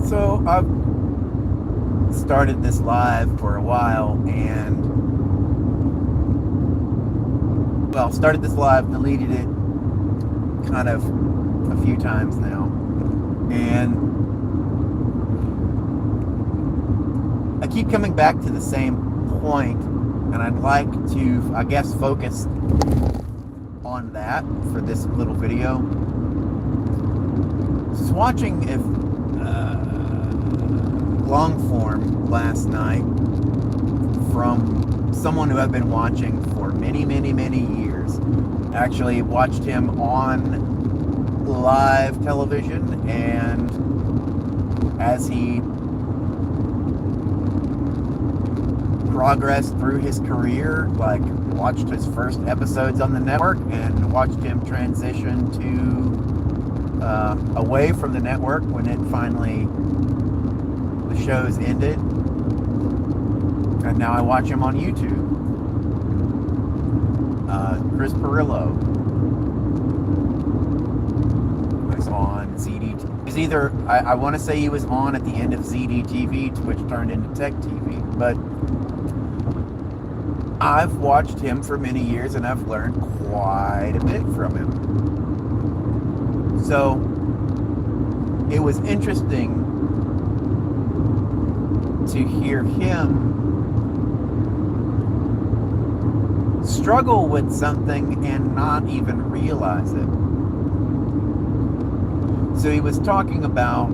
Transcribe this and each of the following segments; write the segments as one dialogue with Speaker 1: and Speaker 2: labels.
Speaker 1: So I've started this live for a while and, well, started this live, deleted it kind of a few times now. And I keep coming back to the same point, and I'd like to, I guess, focus on that for this little video. Just watching if long form last night from someone who I've been watching for many years. Actually watched him on live television, and as he progressed through his career, like watched his first episodes on the network and watched him transition to away from the network when it finally, the shows ended, and now I watch him on YouTube. Chris Perillo was on ZDT. He's either, I want to say he was on at the end of ZDTV, which turned into Tech TV, but I've watched him for many years and I've learned quite a bit from him. So it was interesting to hear him struggle with something and not even realize it. So he was talking about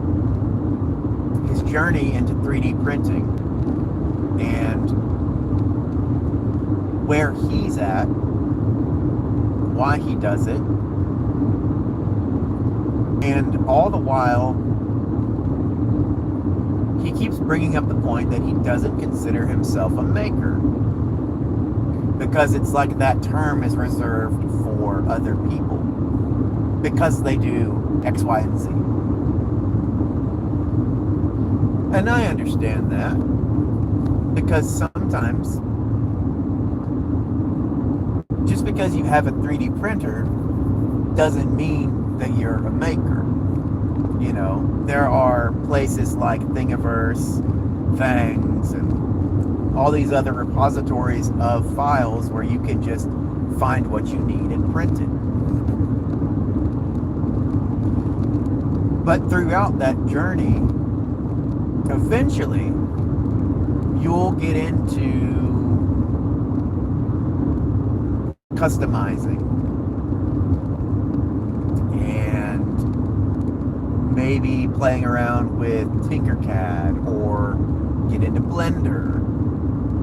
Speaker 1: his journey into 3D printing and where he's at, why he does it, and all the while he keeps bringing up the point that he doesn't consider himself a maker, because it's like that term is reserved for other people because they do X, Y, and Z. And I understand that, because sometimes just because you have a 3D printer doesn't mean that you're a maker. You know, there are places like Thingiverse, Fangs, and all these other repositories of files where you can just find what you need and print it. But throughout that journey, eventually you'll get into customizing and maybe playing around with Tinkercad, or get into Blender,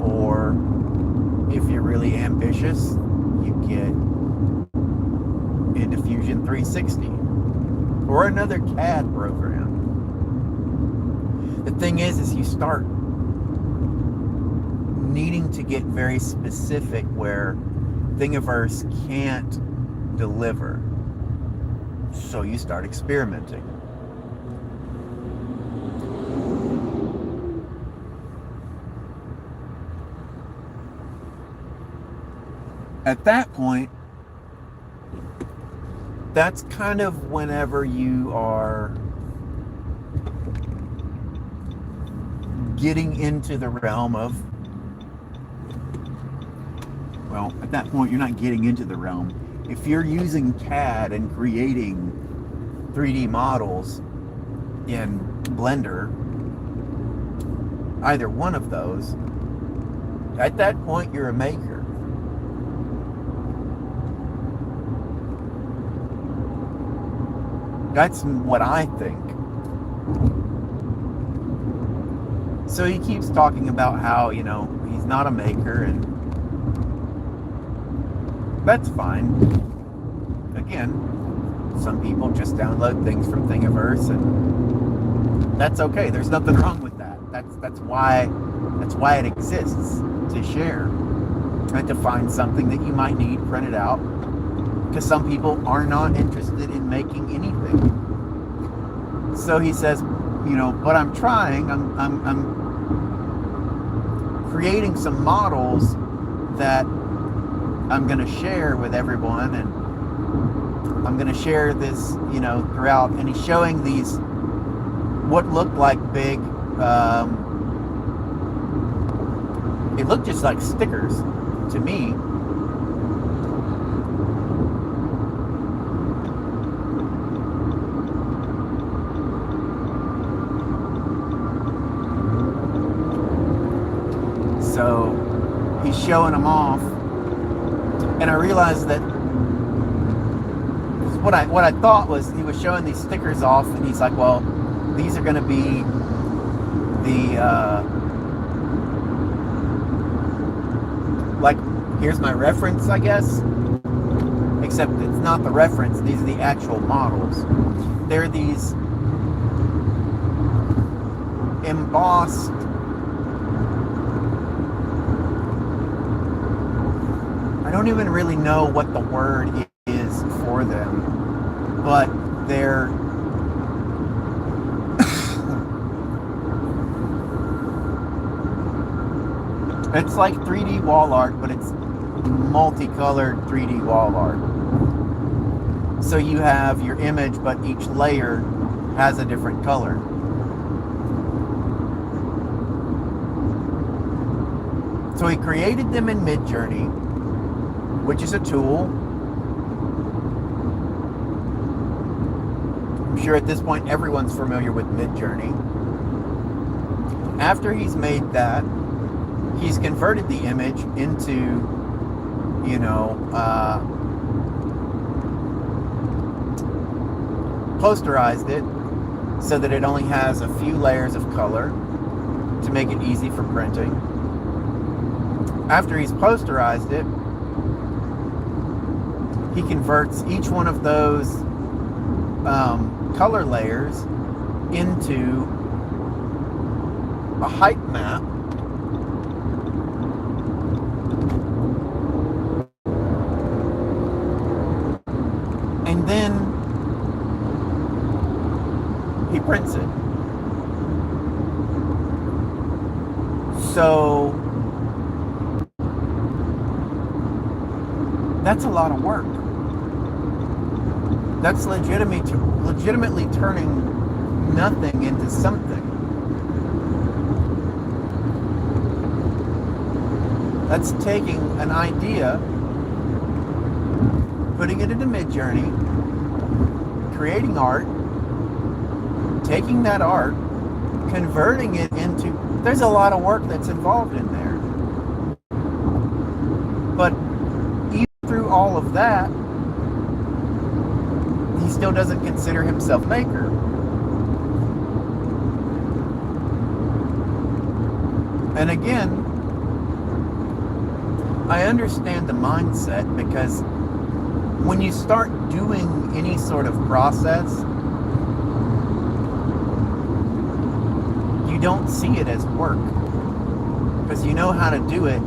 Speaker 1: or if you're really ambitious, you get into Fusion 360 or another CAD program. The thing is you start needing to get very specific where Thingiverse can't deliver. So you start experimenting. At that point, that's kind of whenever you are getting into the realm of, well, at that point, you're not getting into the realm. If you're using CAD and creating 3D models in Blender, either one of those, at that point, you're a maker. That's what I think. So he keeps talking about how, you know, he's not a maker, and that's fine. Again, some people just download things from Thingiverse, and that's okay. There's nothing wrong with that. That's why it exists, to share and to find something that you might need printed out, because some people are not interested in making anything. So he says, you know, but I'm trying. I'm creating some models that I'm going to share with everyone, and I'm going to share this, you know, throughout. And he's showing these what looked like big, it looked just like stickers to me. So he's showing them off, and I realized that what I thought was he was showing these stickers off, and he's like, well, these are going to be the like, here's my reference, I guess, except it's not the reference, these are the actual models. They're these embossed, I don't even really know what the word is for them, but they're it's like 3D wall art, but it's multicolored 3D wall art. So you have your image, but each layer has a different color. So he created them in Midjourney, which is a tool. I'm sure at this point everyone's familiar with Midjourney. After he's made that, he's converted the image into, posterized it so that it only has a few layers of color to make it easy for printing. After he's posterized it, he converts each one of those color layers into a height map. And then he prints it. So that's a lot of work. That's legitimately turning nothing into something. That's taking an idea, putting it into Midjourney, creating art, taking that art, converting it into, there's a lot of work that's involved in there. But even through all of that, he still doesn't consider himself maker. And again, I understand the mindset, because when you start doing any sort of process, you don't see it as work, because you know how to do it,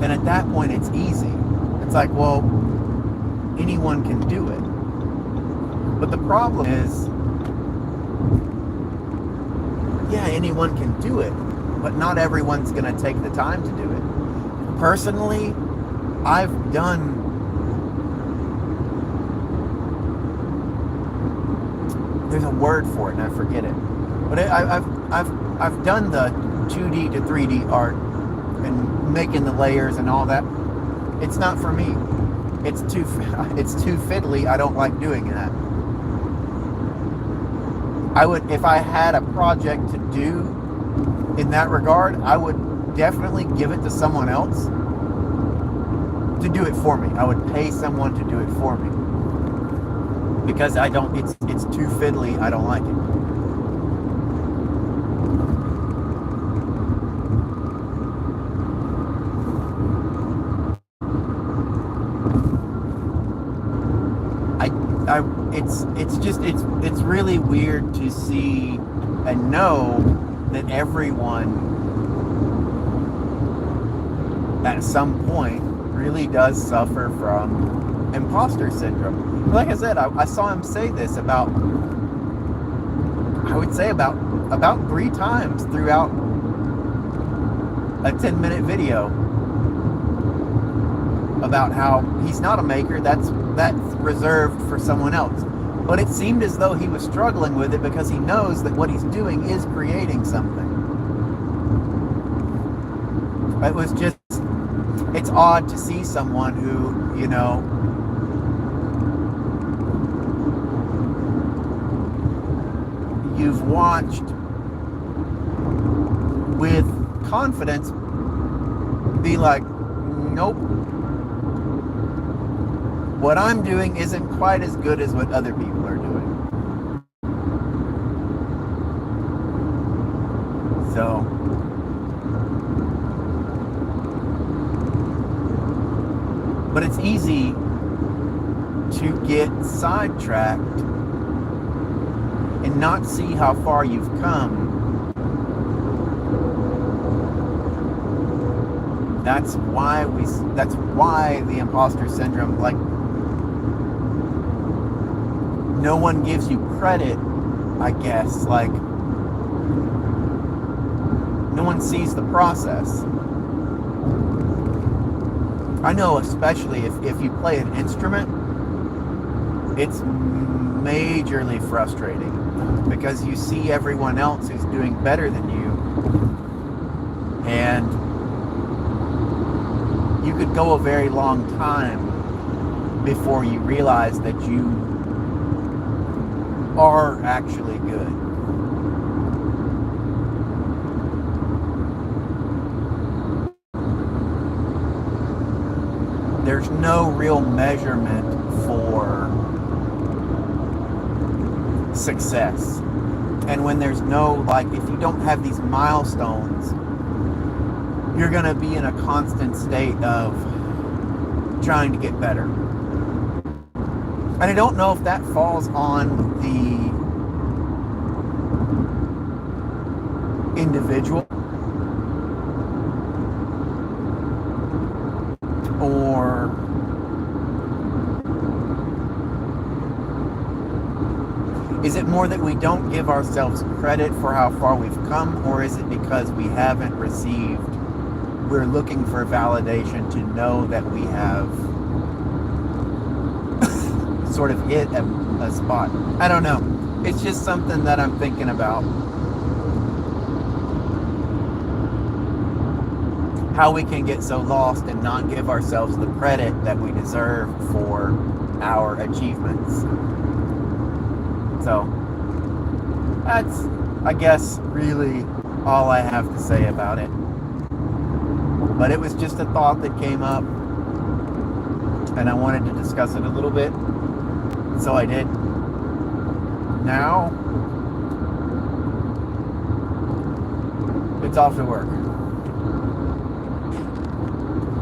Speaker 1: and at that point it's easy. It's like, well, anyone can do it. But the problem is, yeah, anyone can do it, but not everyone's going to take the time to do it. Personally, I've done there's a word for it and I forget it, but I've done the 2D to 3D art and making the layers and all that. It's not for me. It's too fiddly. I don't like doing that. I would, if I had a project to do in that regard, I would definitely give it to someone else to do it for me. I would pay someone to do it for me, because it's too fiddly. I don't like it. It's really weird to see and know that everyone at some point really does suffer from imposter syndrome. Like I said, I saw him say this about 3 times throughout a 10-minute video about how he's not a maker, that's reserved for someone else. But it seemed as though he was struggling with it because he knows that what he's doing is creating something. It was just, it's odd to see someone who, you know, you've watched with confidence be like, nope, what I'm doing isn't quite as good as what other people are doing. So, but it's easy to get sidetracked and not see how far you've come. That's why the imposter syndrome, like, no one gives you credit, I guess. Like, no one sees the process. I know, especially if you play an instrument, it's majorly frustrating because you see everyone else who's doing better than you, and you could go a very long time before you realize that you are actually good. There's no real measurement for success. And when there's no, like, if you don't have these milestones, you're going to be in a constant state of trying to get better. And I don't know if that falls on the individual or is it more that we don't give ourselves credit for how far we've come, or is it because we haven't received, we're looking for validation to know that we have sort of hit a spot? I don't know. It's just something that I'm thinking about. How we can get so lost and not give ourselves the credit that we deserve for our achievements. So that's, I guess, really all I have to say about it. But it was just a thought that came up, and I wanted to discuss it a little bit. So I did. Now, it's off to work.